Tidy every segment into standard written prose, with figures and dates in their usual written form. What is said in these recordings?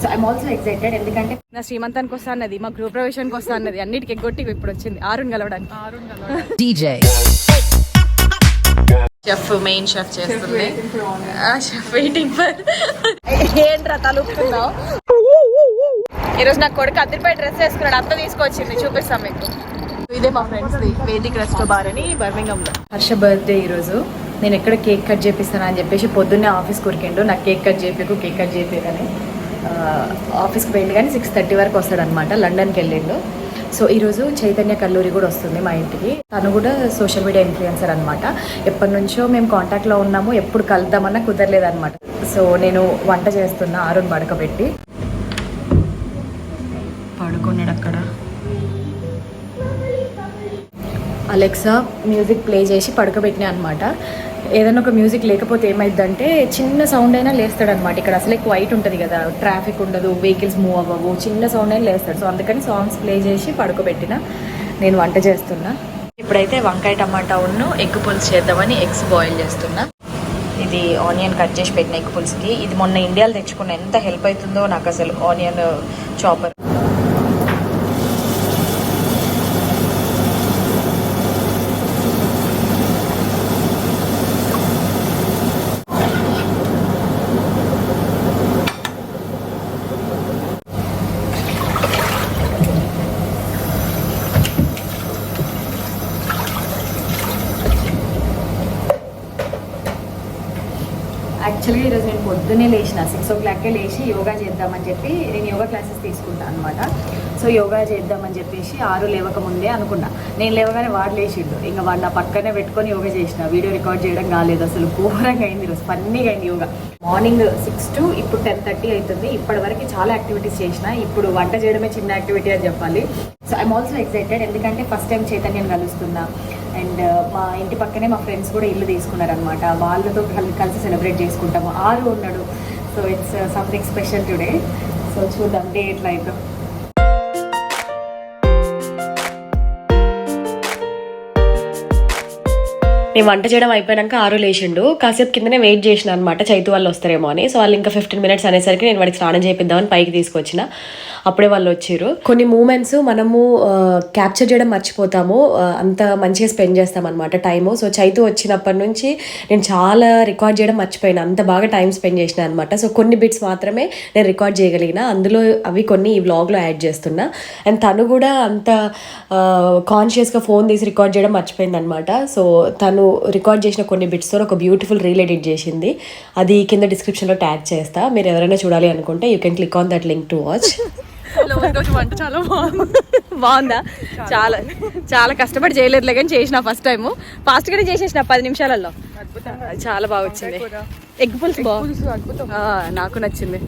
So I'm also excited, ఎందుకంటే నా శ్రీమంతానికి వస్తా అన్నది, మా గృహ ప్రవేశానికి వస్తా అన్నది, అన్నిటికి ఎగ్గొట్టి ఇప్పుడు వచ్చింది ఆరుని కలవడానికి. డీజే షెఫ్, మెయిన్ షెఫ్ చేస్తుంది. Chef waiting for. ఏంట్రా తలుపుతున్నావు? ఈరోజు నా కొడుకు అద్దరిపై డ్రెస్ వేసుకున్నాడు, అంతా తీసుకొచ్చింది, చూపిస్తాం మీకు. ఇదే మా friends the Vedic resto bar అని బర్మింగమ్ లో. హర్ష బర్త్డే ఈరోజు. నేను ఎక్కడ కేక్ కట్ చేపిస్తాను అని చెప్పేసి పొద్దున్నే ఆఫీస్కి ఉరికిండు, నాకు కేక్ కట్ చేపియకని. ఆఫీస్కి వెళ్ళి కానీ 6:30 వరకు వస్తాడు అనమాట, లండన్కి వెళ్ళిండు. సో ఈరోజు చైతన్య కల్లూరి కూడా వస్తుంది మా ఇంటికి. తను కూడా సోషల్ మీడియా ఇన్ఫ్లుయెన్సర్ అనమాట. ఎప్పటి నుంచో మేము కాంటాక్ట్లో ఉన్నాము, ఎప్పుడు కలుద్దామన్నా కుదరలేదన్నమాట. సో నేను వంట చేస్తున్నా, ఆరుని పడుకోబెట్టి. పడుకున్నాడు అక్కడ. అలెక్సా మ్యూజిక్ ప్లే చేసి పడుకోబెట్టినా అనమాట. ఏదైనా ఒక మ్యూజిక్ లేకపోతే ఏమైందంటే చిన్న సౌండ్ అయినా లేస్తాడు అనమాట. ఇక్కడ అసలే క్వైట్ ఉంటుంది కదా, ట్రాఫిక్ ఉండదు, వెహికల్స్ మూవ్ అవ్వవు, చిన్న సౌండ్ అయినా లేస్తాడు. సో అందుకని సాంగ్స్ ప్లే చేసి పడుకోబెట్టిన. నేను వంట చేస్తున్నా. ఇప్పుడైతే వంకాయ టమాటా ఉన్ను ఎగ్ పులుసు చేద్దామని ఎగ్స్ బాయిల్ చేస్తున్నా. ఇది ఆనియన్ కట్ చేసి పెట్టిన ఎగ్ పులుసుకి. ఇది మొన్న ఇండియాలో తెచ్చుకున్న, ఎంత హెల్ప్ అవుతుందో నాకు అసలు ఆనియన్ చాపర్. యాక్చువల్గా ఈరోజు నేను పొద్దున్నే లేచిన 6 o'clockకే లేచి యోగా చేద్దామని చెప్పి, నేను యోగా క్లాసెస్ తీసుకుంటాను అనమాట. సో యోగా చేద్దామని చెప్పేసి 6 లేవకముందే అనుకున్నా. నేను లేవగానే వాడు లేచిండు, ఇంకా వాడు నా పక్కనే పెట్టుకొని యోగా చేసిన. వీడియో రికార్డ్ చేయడం కాలేదు, అసలు ఘోరంగా అయింది ఈరోజు, ఫన్నీగా అయింది యోగా. మార్నింగ్ 6 to ఇప్పుడు 10:30 అవుతుంది. ఇప్పటి వరకు చాలా యాక్టివిటీస్ చేసిన, ఇప్పుడు వంట చేయడమే చిన్న యాక్టివిటీ అని చెప్పాలి. సో ఐఎమ్ ఆల్సో ఎక్సైటెడ్, ఎందుకంటే ఫస్ట్ టైం చైతన్యని కలుస్తున్నా. అండ్ మా ఇంటి పక్కనే మా ఫ్రెండ్స్ కూడా ఇల్లు తీసుకున్నారనమాట, వాళ్ళతో కలిసి సెలబ్రేట్ చేసుకుంటాము. ఆరు ఉన్నాడు. So it's something special today. So చూద్దాం డే ఎట్లా అవుతాం. నేను వంట చేయడం అయిపోయాక ఆరు లేచిండు. కాసేపు కిందనే వెయిట్ చేసిన అనమాట, చైతు వాళ్ళు వస్తారేమో అని. సో వాళ్ళు ఇంకా 15 minutes అనేసరికి నేను వాడికి స్నానం చేపిద్దామని పైకి తీసుకొచ్చిన. అప్పుడే వాళ్ళు వచ్చారు. కొన్ని మూమెంట్స్ మనము క్యాప్చర్ చేయడం మర్చిపోతాము, అంత మంచిగా స్పెండ్ చేస్తాం అనమాట టైము. సో చైతు వచ్చినప్పటి నుంచి నేను చాలా రికార్డ్ చేయడం మర్చిపోయినా, అంత బాగా టైం స్పెండ్ చేసిన అనమాట. సో కొన్ని బిట్స్ మాత్రమే నేను రికార్డ్ చేయగలిగిన, అందులో అవి కొన్ని ఈ వ్లాగ్లో యాడ్ చేస్తున్నా. అండ్ తను కూడా అంత కాన్షియస్గా ఫోన్ తీసి రికార్డ్ చేయడం మర్చిపోయింది అనమాట. సో తను రికార్డ్ చేసిన కొన్ని బిట్స్తో ఒక బ్యూటిఫుల్ రీల్ ఎడిట్ చేసింది. అది కింద డిస్క్రిప్షన్లో ట్యాగ్ చేస్తా, మీరు ఎవరైనా చూడాలి అనుకుంటే you can click on that link to watch. వంట చాలా బాగుందా? చాలా చాలా కష్టపడి చేయలేదులే కానీ చేసిన, ఫస్ట్ టైం ఫాస్ట్గానే చేసేసిన 10 నిమిషాలలో. చాలా బాగా వచ్చింది. ఎగ్ పులుసు నాకు నచ్చింది.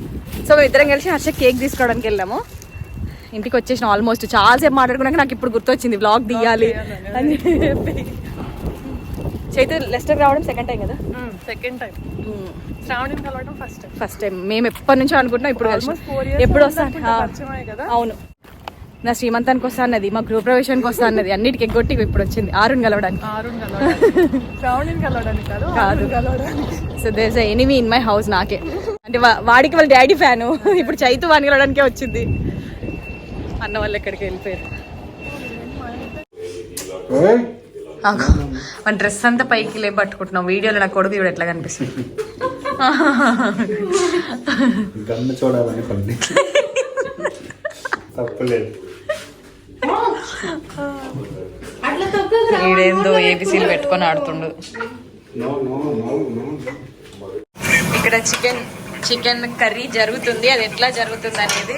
సో మేము ఇద్దరం కలిసి హర్ష కేక్ తీసుకోవడానికి వెళ్ళాము. ఇంటికి వచ్చేసిన ఆల్మోస్ట్. చాలాసేపు మాట్లాడుకున్నాక నాకు ఇప్పుడు గుర్తొచ్చింది వ్లాగ్ తీయాలి అని చెప్పి. చైతు లెస్టర్ రావడం సెకండ్ టైం కదా? Second time. శ్రావణి కలవడం ఫస్ట్ టైం. మేము ఎప్పటి నుంచో అనుకుంటున్నాం, ఇప్పుడు ఎప్పుడు వస్తాను. అవును, నా శ్రీమంతానికి వస్తా అన్నది, మా గృహ ప్రవేశానికి వస్తా అన్నది, అన్నిటికి ఎగ్గొట్టి ఇప్పుడు వచ్చింది ఆరుని కలవడానికి. So there is enemy in my house. నాకే అంటే వాడికి వాళ్ళ డాడీ ఫ్యాను, ఇప్పుడు చైతు వాడిని కలవడానికే వచ్చింది. అన్న వాళ్ళు ఎక్కడికి వెళ్ళిపోయారు. మన డ్రెస్ అంతా పైకి లే పట్టుకుంటున్నాం. వీడియోలో నా కొడుకు చూడు ఎట్లా కనిపిస్తుంది. వీడేందో ఏబిసీలు పెట్టుకొని ఆడుతుండు. ఇక్కడ చికెన్ కర్రీ జరుగుతుంది. అది ఎట్లా జరుగుతుంది అనేది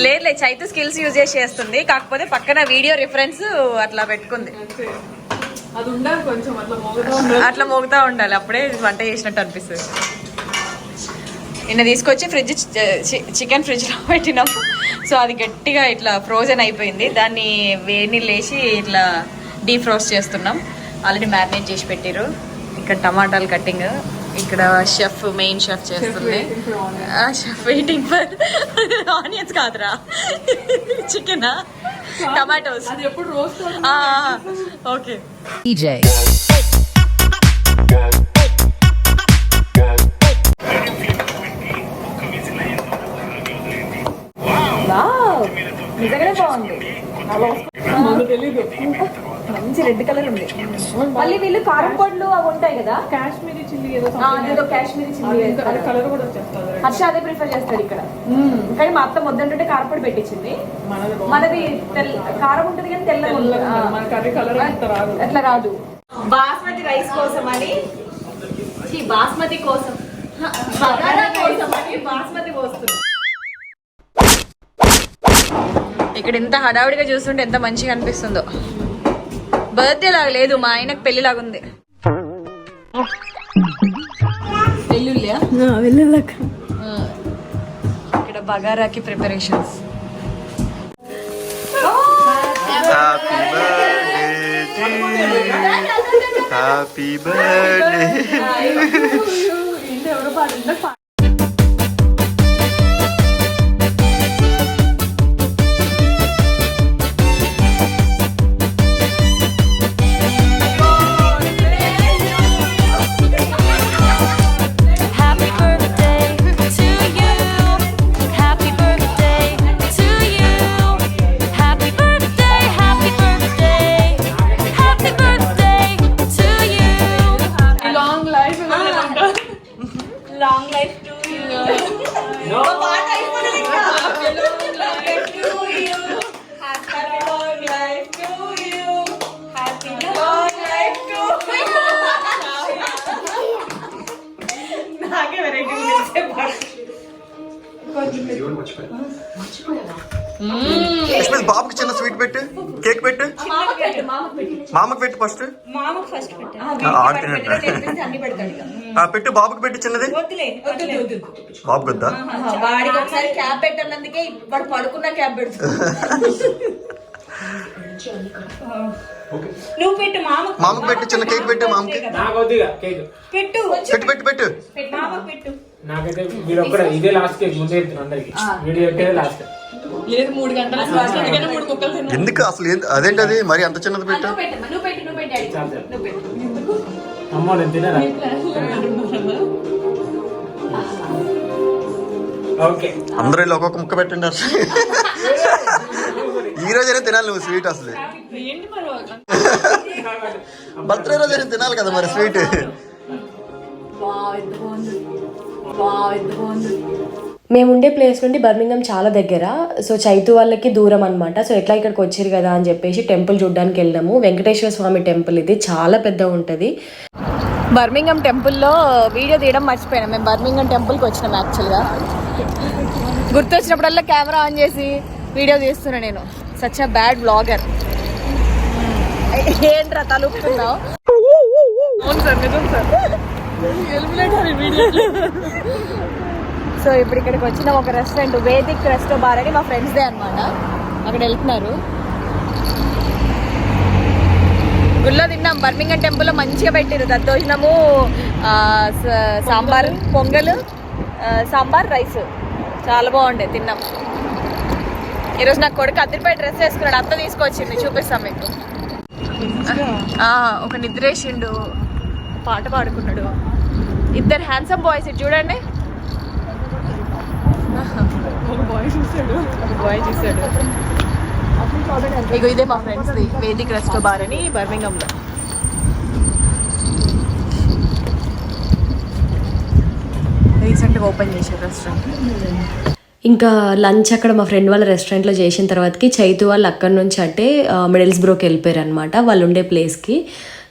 లేదు, చైతు స్కిల్స్ యూజ్ చేసి చేస్తుంది. కాకపోతే పక్కన వీడియో రిఫరెన్స్ అట్లా పెట్టుకుంది. అట్లా మోగుతా ఉండాలి, అప్పుడే వంట చేసినట్టు అనిపిస్తుంది. నిన్న తీసుకొచ్చి చికెన్ ఫ్రిడ్జ్లో పెట్టినాం. సో అది గట్టిగా ఇట్లా ఫ్రోజన్ అయిపోయింది. దాన్ని వేడి లేచి ఇట్లా డీప్ ఫ్రోస్ట్ చేస్తున్నాం. ఆల్రెడీ మ్యారినేట్ చేసి పెట్టారు. ఇక్కడ టమాటాలు కట్టింగ్ ఇక్కడ షెఫ్ మెయిన్ షెఫ్ చేస్తుంది. షెఫ్ వెయిటింగ్ ఫర్ ఆనియన్స్ కాదురా, చికెన్, టమాటోస్. ఓకే. నిజంగానే బాగుంది. మంచి రెడ్ కలర్ ఉంది. మళ్ళీ వీళ్ళు కారం పొడులు అవి ఉంటాయి కదా, కాశ్మీరీ చిల్లీ ఏదో కాశ్మీరీ చిల్లీ కలర్ కూడా వచ్చేస్తుంది. హర్ష అదే ప్రిఫర్ చేస్తాడు ఇక్కడ. కానీ మా అత్త మొద్దంటుంటే కారం పొడి పెట్టించింది. మనది కారం ఉంటుంది కానీ తెల్ల అట్లా రాదు. బాస్మతి రైస్ కోసం అని, బాస్మతి కోసం బాస్మతి పోస్తుంది. ఇక్కడ ఎంత హడావిడిగా చూస్తుంటే ఎంత మంచిగా అనిపిస్తుందో. బర్త్డే లాగా లేదు, మా ఆయనకు పెళ్లి లాగా ఉంది. ఇక్కడ బగారాకి ప్రిపరేషన్స్. Happy birthday. బాబుకి చిన్న స్వీట్ పెట్టు, కేక్ పెట్టు, మామకు పెట్టు ఫస్ట్. పెట్టు బాబుకి పెట్టు చిన్నది. బాబుకి వద్దా? వాడికి ఒకసారి క్యాబ్ పెట్టాలందుకే వాడు పడుకున్న క్యాబ్ పెడుతుంది. నువ్వు పెట్టు మామకు పెట్టు, చిన్న కేక్ పెట్టు మామకి. పెట్టు పెట్టు పెట్టు పెట్టు. నాకైతే మీరు ఒక్కడే ఇదే లాస్ట్ కేక్ ముందే చెప్తున్నా అందరికి. వీడియో పెట్టేది లాస్ట్. లేదు 3 గంటల 3 కుక్కలు తిన్నా. ఎందుకు అసలు అదేంటి అది మరి అంత చిన్నది పెట్టు. అమ్మో నేను తినరా. ఓకే అందరూ వెళ్ళి ఒక్కొక్క ముక్క పెట్టండి. అసలు ఈ రోజైనా తినాలి నువ్వు స్వీట్. అసలు బర్త్డే రోజైనా తినాలి కదా మరి స్వీట్. మేము ఉండే ప్లేస్ నుండి బర్మింగం చాలా దగ్గర. సో చైతు వాళ్ళకి దూరం అనమాట. సో ఎట్లా ఇక్కడికి వచ్చారు కదా అని చెప్పేసి టెంపుల్ చూడడానికి వెళ్ళాము. వెంకటేశ్వర స్వామి టెంపుల్ ఇది, చాలా పెద్ద ఉంటుంది. బర్మింగం టెంపుల్లో వీడియో తీయడం మర్చిపోయాను. మేము బర్మింగం టెంపుల్కి వచ్చినాం. యాక్చువల్గా గుర్తొచ్చినప్పుడల్లా కెమెరా ఆన్ చేసి వీడియో తీస్తున్నా నేను. Such a bad blogger. ఏంట్రా తలుపుతున్నావు? సో ఇప్పుడు ఇక్కడికి వచ్చిన ఒక రెస్టారెంట్, వేదిక్ రెస్టో బార్ అని మా ఫ్రెండ్స్దే అనమాట. అక్కడ వెళ్తున్నారు. గుళ్ళో తిన్నాం. బర్మింగం టెంపుల్లో మంచిగా పెట్టారు దద్దోజనము, సాంబార్, పొంగల్, సాంబార్, రైస్ చాలా బాగుండే. తిన్నాం. ఈరోజు నాకు కొడుకు అదిరిపోయి డ్రెస్ వేసుకున్నాడు. అంతా తీసుకొచ్చింది, చూపిస్తాం మీకు. ఒక నిద్రేసిండు, పాట పాడుకున్నాడు. ఇద్దరు హ్యాండ్సమ్ బాయ్స్. ఇది చూడండి, బాయ్ చూసాడు. ఇగో ఇదే మా ఫ్రెండ్స్ది వేదిక్ రెస్టో బార్ అని బర్మింగంలో. రీసెంట్గా ఓపెన్ చేశారు రెస్టారెంట్. ఇంకా లంచ్ అక్కడ మా ఫ్రెండ్ వాళ్ళ రెస్టారెంట్లో చేసిన తర్వాతకి చైతు వాళ్ళు అక్కడి నుంచి అంటే మిడిల్స్బ్రోకి వెళ్ళిపోయారు అనమాట, వాళ్ళు ఉండే ప్లేస్కి.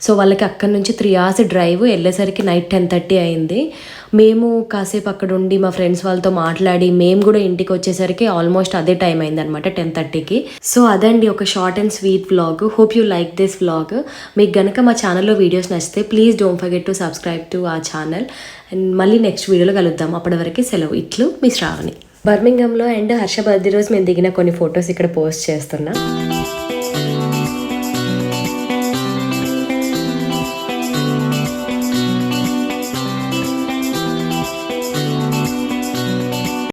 సో వాళ్ళకి అక్కడి నుంచి 3 hours డ్రైవ్. వెళ్ళేసరికి నైట్ 10:30 అయింది. మేము కాసేపు అక్కడ ఉండి మా ఫ్రెండ్స్ వాళ్ళతో మాట్లాడి మేము కూడా ఇంటికి వచ్చేసరికి ఆల్మోస్ట్ అదే టైం అయింది అనమాట, 10:30కి. సో అదండి ఒక short and sweet vlog. Hope you like this vlog. మీకు గనక మా ఛానల్లో వీడియోస్ నచ్చితే please don't forget to subscribe to ఆ ఛానల్. అండ్ మళ్ళీ నెక్స్ట్ వీడియోలో కలుద్దాం. అప్పటి వరకు సెలవు. ఇట్లు మీ శ్రావణి. బర్మింగంలో అండ్ హర్ష బర్త్డే రోజు మేము దిగిన కొన్ని ఫొటోస్ ఇక్కడ పోస్ట్ చేస్తున్నా.